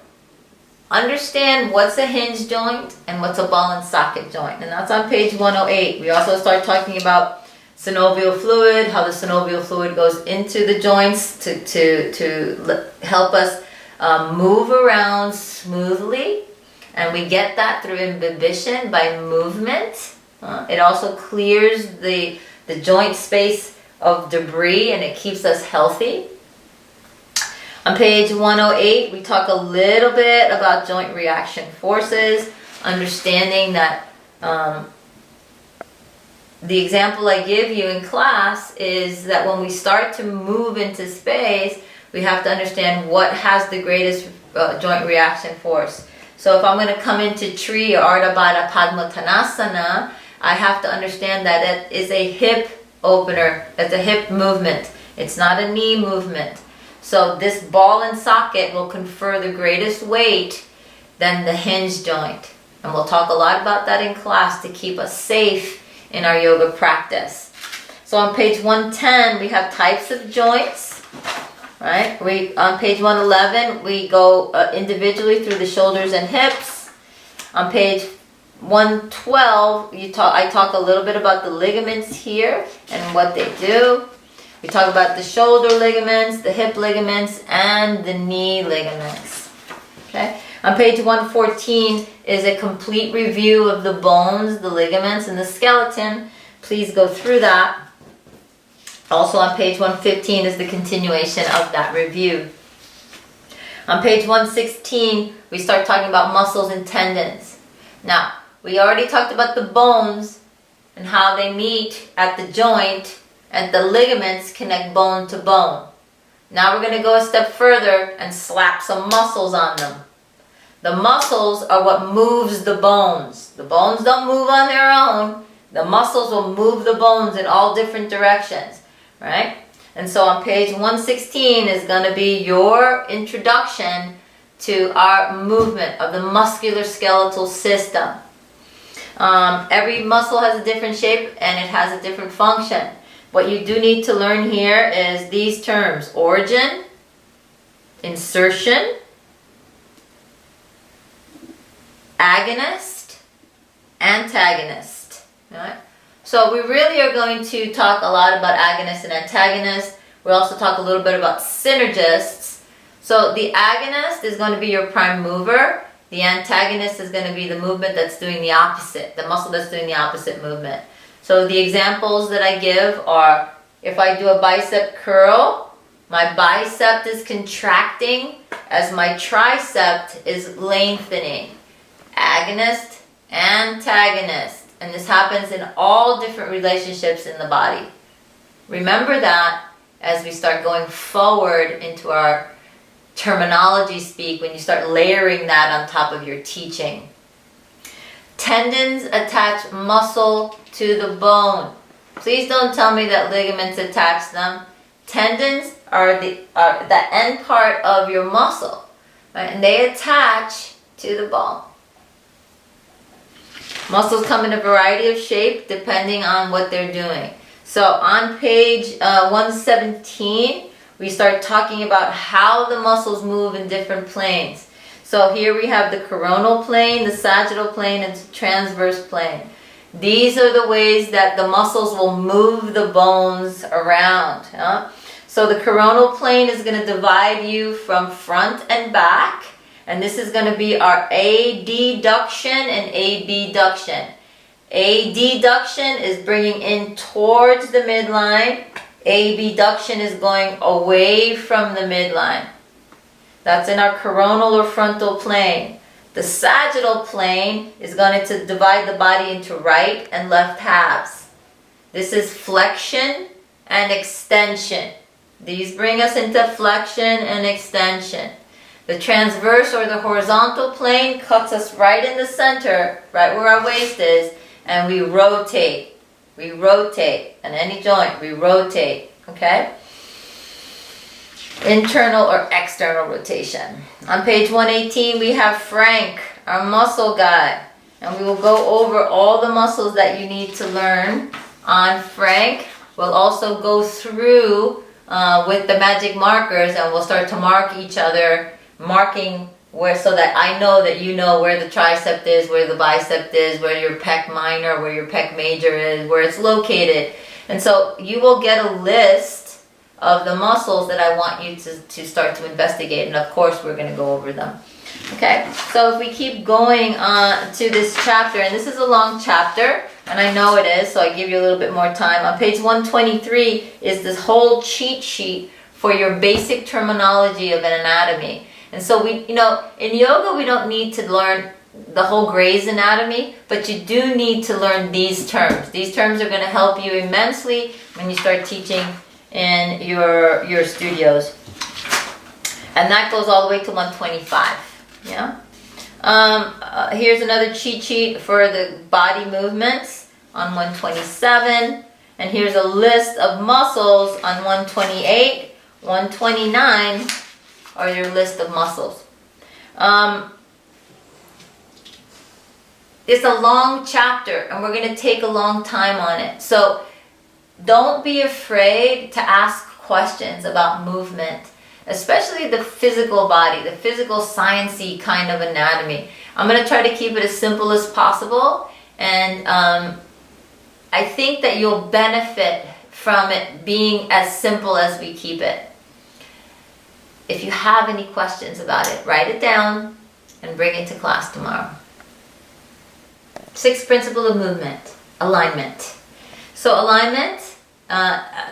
understand what's a hinge joint and what's a ball and socket joint. And that's on page 108. We also start talking about synovial fluid, how the synovial fluid goes into the joints to help us move around smoothly. And we get that through imbibition by movement. It also clears the joint space of debris, and it keeps us healthy. On page 108, we talk a little bit about joint reaction forces, understanding that the example I give you in class is that when we start to move into space, we have to understand what has the greatest joint reaction force. So if I'm going to come into tree or Ardha Baddha Padmatanasana, I have to understand that it is a hip opener. It's a hip movement. It's not a knee movement. So this ball and socket will confer the greatest weight than the hinge joint. And we'll talk a lot about that in class to keep us safe in our yoga practice. So on page 110, we have types of joints. Right? On page 111, we go individually through the shoulders and hips. On page 112, I talk a little bit about the ligaments here and what they do. We talk about the shoulder ligaments, the hip ligaments, and the knee ligaments. Okay? On page 114 is a complete review of the bones, the ligaments, and the skeleton. Please go through that. Also on page 115 is the continuation of that review. On page 116, we start talking about muscles and tendons. Now, we already talked about the bones and how they meet at the joint, and the ligaments connect bone to bone. Now we're going to go a step further and slap some muscles on them. The muscles are what moves the bones. The bones don't move on their own. The muscles will move the bones in all different directions. Right? And so on page 116 is going to be your introduction to our movement of the musculoskeletal system. Every muscle has a different shape and it has a different function. What you do need to learn here is these terms: origin, insertion, agonist, antagonist. All right? So we really are going to talk a lot about agonist and antagonist. We'll also talk a little bit about synergists. So the agonist is going to be your prime mover. The antagonist is going to be the movement that's doing the opposite, the muscle that's doing the opposite movement. So the examples that I give are, if I do a bicep curl, my bicep is contracting as my tricep is lengthening. Agonist, antagonist. And this happens in all different relationships in the body. Remember that as we start going forward into our terminology speak, when you start layering that on top of your teaching. Tendons attach muscle to the bone. Please don't tell me that ligaments attach them. Tendons are the end part of your muscle, right? And they attach to the bone. Muscles come in a variety of shape depending on what they're doing. So on page 117, we start talking about how the muscles move in different planes. So here we have the coronal plane, the sagittal plane, and the transverse plane. These are the ways that the muscles will move the bones around. So the coronal plane is going to divide you from front and back. And this is going to be our adduction and abduction. Adduction is bringing in towards the midline. Abduction is going away from the midline. That's in our coronal or frontal plane. The sagittal plane is going to divide the body into right and left halves. This is flexion and extension. These bring us into flexion and extension. The transverse or the horizontal plane cuts us right in the center, right where our waist is, and we rotate. We rotate. On any joint, we rotate. Okay? Internal or external rotation. On page 118, we have Frank, our muscle guy. And we will go over all the muscles that you need to learn on Frank. We'll also go through with the magic markers, and we'll start to mark each other, marking where, so that I know that you know where the tricep is, where the bicep is, where your pec minor, where your pec major is, where it's located. And so you will get a list of the muscles that I want you to start to investigate. And of course, we're going to go over them. Okay, so if we keep going to this chapter, and this is a long chapter, and I know it is, so I give you a little bit more time. On page 123 is this whole cheat sheet for your basic terminology of an anatomy. And so we, in yoga, we don't need to learn the whole Gray's anatomy, but you do need to learn these terms. These terms are going to help you immensely when you start teaching in your studios. And that goes all the way to 125. Yeah. Here's another cheat sheet for the body movements on 127. And here's a list of muscles on 128. 129 are your list of muscles. It's a long chapter, and we're going to take a long time on it. So don't be afraid to ask questions about movement, especially the physical body, the physical sciencey kind of anatomy. I'm going to try to keep it as simple as possible, and I think that you'll benefit from it being as simple as we keep it. If you have any questions about it, write it down and bring it to class tomorrow. Sixth principle of movement, alignment. So alignment,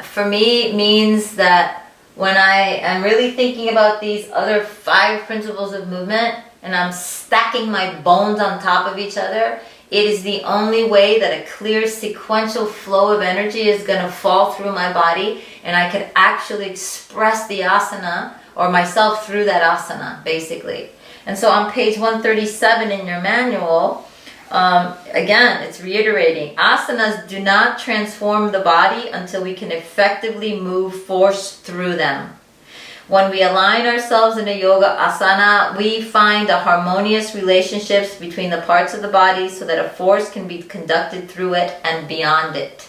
for me, means that when I am really thinking about these other 5 principles of movement, and I'm stacking my bones on top of each other, it is the only way that a clear sequential flow of energy is going to fall through my body, and I can actually express the asana or myself through that asana, basically. And so on page 137 in your manual, again, it's reiterating, asanas do not transform the body until we can effectively move force through them. When we align ourselves in a yoga asana, we find a harmonious relationships between the parts of the body so that a force can be conducted through it and beyond it.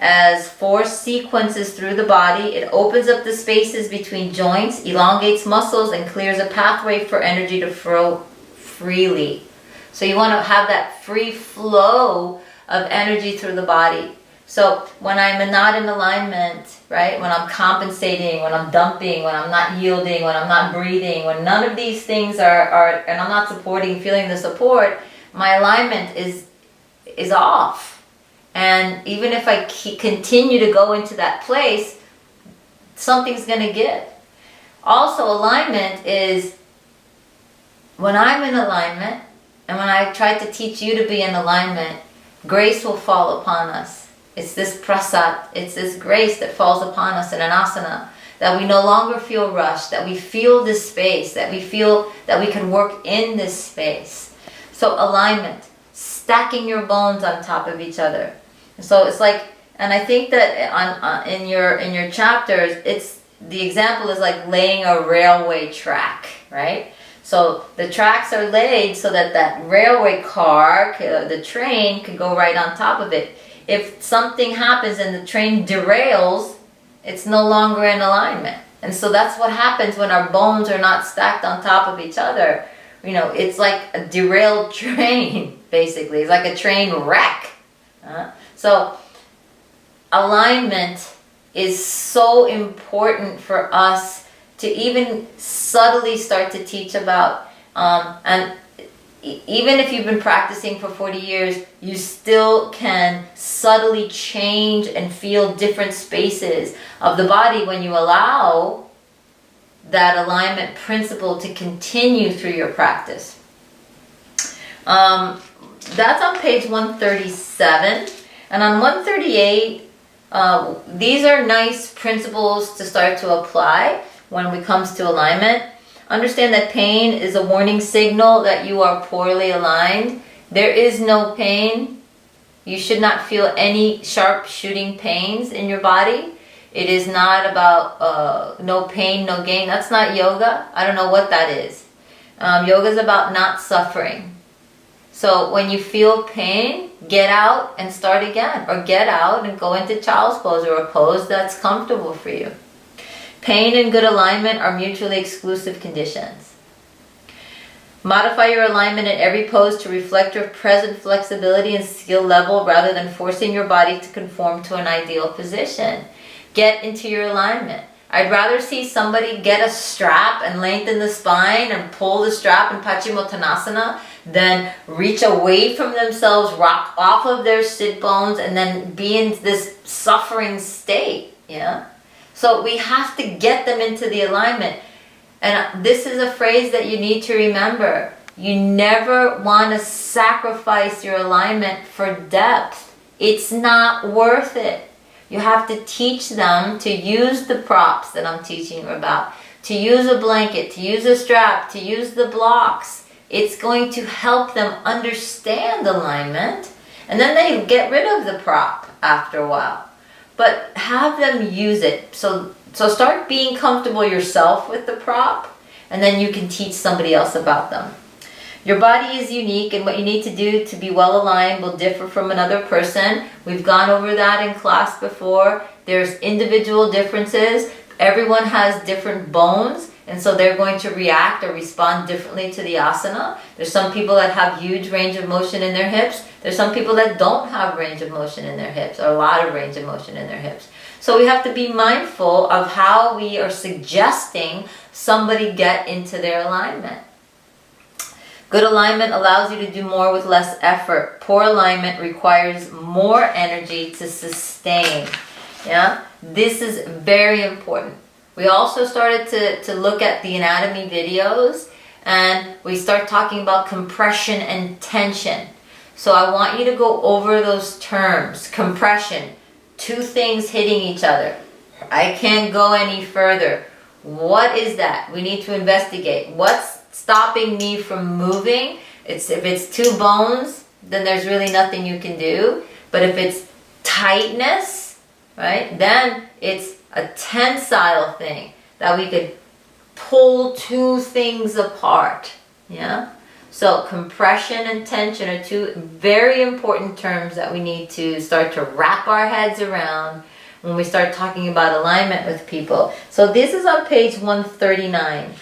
as force sequences through the body. It opens up the spaces between joints, elongates muscles, and clears a pathway for energy to flow freely. So you want to have that free flow of energy through the body. So when I'm not in alignment, right, when I'm compensating, when I'm dumping, when I'm not yielding, when I'm not breathing, when none of these things are and I'm not supporting, feeling the support, my alignment is off. And even if I continue to go into that place, something's going to give. Also, alignment is when I'm in alignment, and when I try to teach you to be in alignment, grace will fall upon us. It's this prasad, it's this grace that falls upon us in an asana, that we no longer feel rushed, that we feel this space, that we feel that we can work in this space. So alignment, stacking your bones on top of each other. So it's like, and I think that in your chapters, it's the example is like laying a railway track, right? So the tracks are laid so that railway car, the train, can go right on top of it. If something happens and the train derails, it's no longer in alignment. And so that's what happens when our bones are not stacked on top of each other. You know, it's like a derailed train, basically. It's like a train wreck. So alignment is so important for us to even subtly start to teach about. And even if you've been practicing for 40 years, you still can subtly change and feel different spaces of the body when you allow that alignment principle to continue through your practice. That's on page 137. And on 138, these are nice principles to start to apply when it comes to alignment. Understand that pain is a warning signal that you are poorly aligned. There is no pain. You should not feel any sharp shooting pains in your body. It is not about no pain, no gain. That's not yoga. I don't know what that is. Yoga is about not suffering. So when you feel pain, get out and start again. Or get out and go into child's pose or a pose that's comfortable for you. Pain and good alignment are mutually exclusive conditions. Modify your alignment in every pose to reflect your present flexibility and skill level rather than forcing your body to conform to an ideal position. Get into your alignment. I'd rather see somebody get a strap and lengthen the spine and pull the strap in Paschimottanasana than reach away from themselves, rock off of their sit bones, and then be in this suffering state. Yeah. So we have to get them into the alignment. And this is a phrase that you need to remember. You never want to sacrifice your alignment for depth. It's not worth it. You have to teach them to use the props that I'm teaching you about, to use a blanket, to use a strap, to use the blocks. It's going to help them understand alignment, and then they get rid of the prop after a while. But have them use it. So start being comfortable yourself with the prop, and then you can teach somebody else about them. Your body is unique, and what you need to do to be well aligned will differ from another person. We've gone over that in class before. There's individual differences. Everyone has different bones, and so they're going to react or respond differently to the asana. There's some people that have huge range of motion in their hips. There's some people that don't have range of motion in their hips, or a lot of range of motion in their hips. So we have to be mindful of how we are suggesting somebody get into their alignment. Good alignment allows you to do more with less effort. Poor alignment requires more energy to sustain. Yeah, this is very important. We also started to look at the anatomy videos, and we start talking about compression and tension. So I want you to go over those terms. Compression, two things hitting each other. I can't go any further. What is that? We need to investigate. What's stopping me from moving? If it's two bones, then there's really nothing you can do. But if it's tightness, right, then it's a tensile thing that we could pull two things apart. Yeah. So compression and tension are two very important terms that we need to start to wrap our heads around when we start talking about alignment with people. So this is on page 139.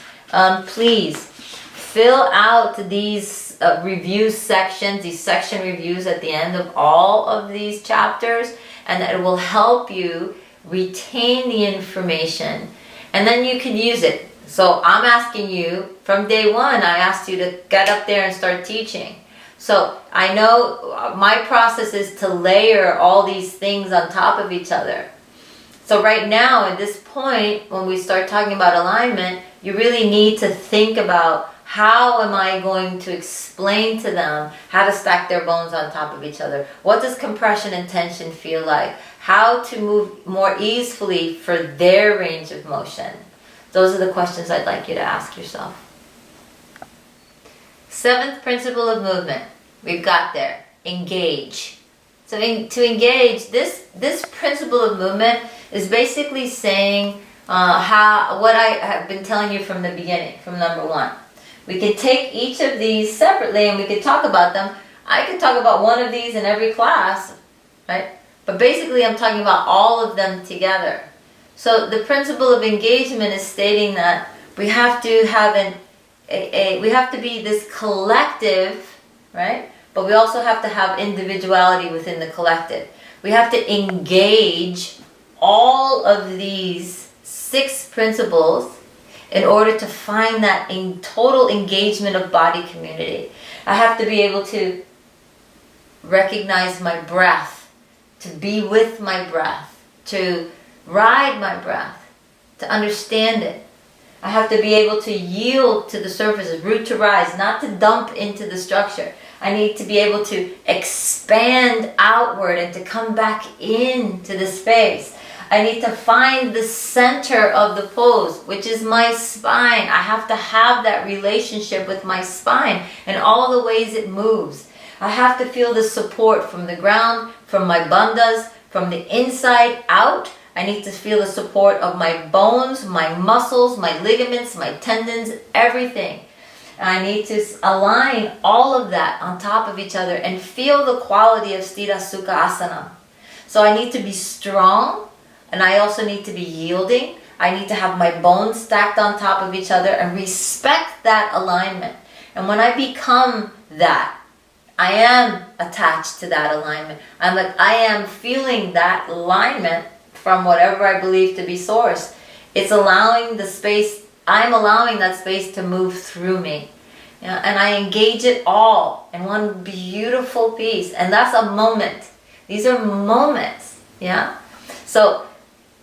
Please fill out these review sections, these section reviews at the end of all of these chapters, and it will help you retain the information, and then you can use it. So I'm asking you, from day one, I asked you to get up there and start teaching. So I know my process is to layer all these things on top of each other. So right now, at this point, when we start talking about alignment, you really need to think about, how am I going to explain to them how to stack their bones on top of each other? What does compression and tension feel like? How to move more easily for their range of motion? Those are the questions I'd like you to ask yourself. Seventh principle of movement. We've got there. Engage. So to engage, this principle of movement is basically saying what I have been telling you from the beginning, from number one. We could take each of these separately and we could talk about them. I could talk about one of these in every class, right? But basically I'm talking about all of them together. So the principle of engagement is stating that we have to have we have to be this collective, right? But we also have to have individuality within the collective. We have to engage all of these 6 principles in order to find that in total engagement of body community. I have to be able to recognize my breath, to be with my breath, to ride my breath, to understand it. I have to be able to yield to the surfaces, root to rise, not to dump into the structure. I need to be able to expand outward and to come back into the space. I need to find the center of the pose, which is my spine. I have to have that relationship with my spine and all the ways it moves. I have to feel the support from the ground, from my bandhas, from the inside out. I need to feel the support of my bones, my muscles, my ligaments, my tendons, everything. And I need to align all of that on top of each other and feel the quality of Sthira Sukha Asana. So I need to be strong. And I also need to be yielding. I need to have my bones stacked on top of each other and respect that alignment. And when I become that, I am attached to that alignment. I am feeling that alignment from whatever I believe to be source. It's allowing the space, I'm allowing that space to move through me. And I engage it all in one beautiful piece. And that's a moment. These are moments. Yeah. So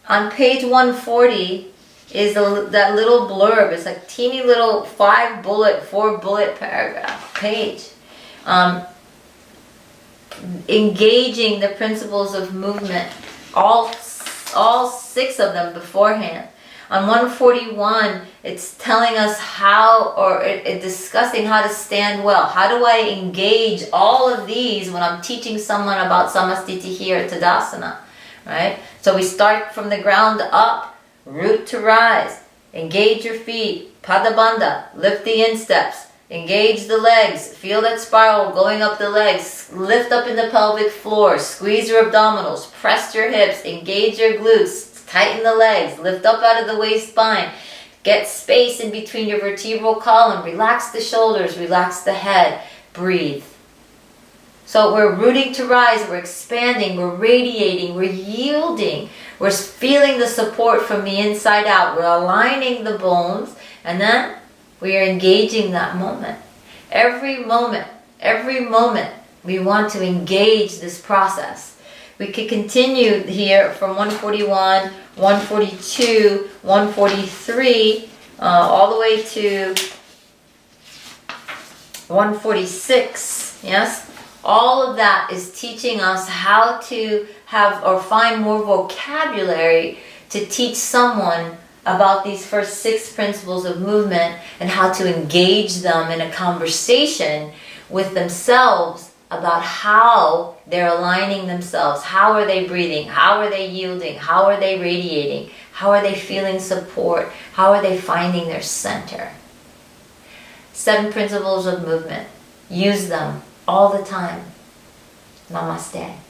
on page 140 is that little blurb. It's like teeny little 4 bullet paragraph page. Engaging the principles of movement, all 6 of them beforehand. On 141, it's telling us how, or it's discussing how to stand well. How do I engage all of these when I'm teaching someone about Samastitihi or Tadasana? Right? So we start from the ground up, root to rise, engage your feet, Padabandha, lift the insteps, engage the legs, feel that spiral going up the legs, lift up in the pelvic floor, squeeze your abdominals, press your hips, engage your glutes, tighten the legs, lift up out of the waist spine, get space in between your vertebral column, relax the shoulders, relax the head, breathe. So we're rooting to rise, we're expanding, we're radiating, we're yielding, we're feeling the support from the inside out, we're aligning the bones, and then we are engaging that moment. Every moment, we want to engage this process. We could continue here from 141, 142, 143, all the way to 146, yes? All of that is teaching us how to have or find more vocabulary to teach someone about these first 6 principles of movement and how to engage them in a conversation with themselves about how they're aligning themselves, how are they breathing, how are they yielding, how are they radiating, how are they feeling support, how are they finding their center. 7 principles of movement. Use them all the time. Namaste.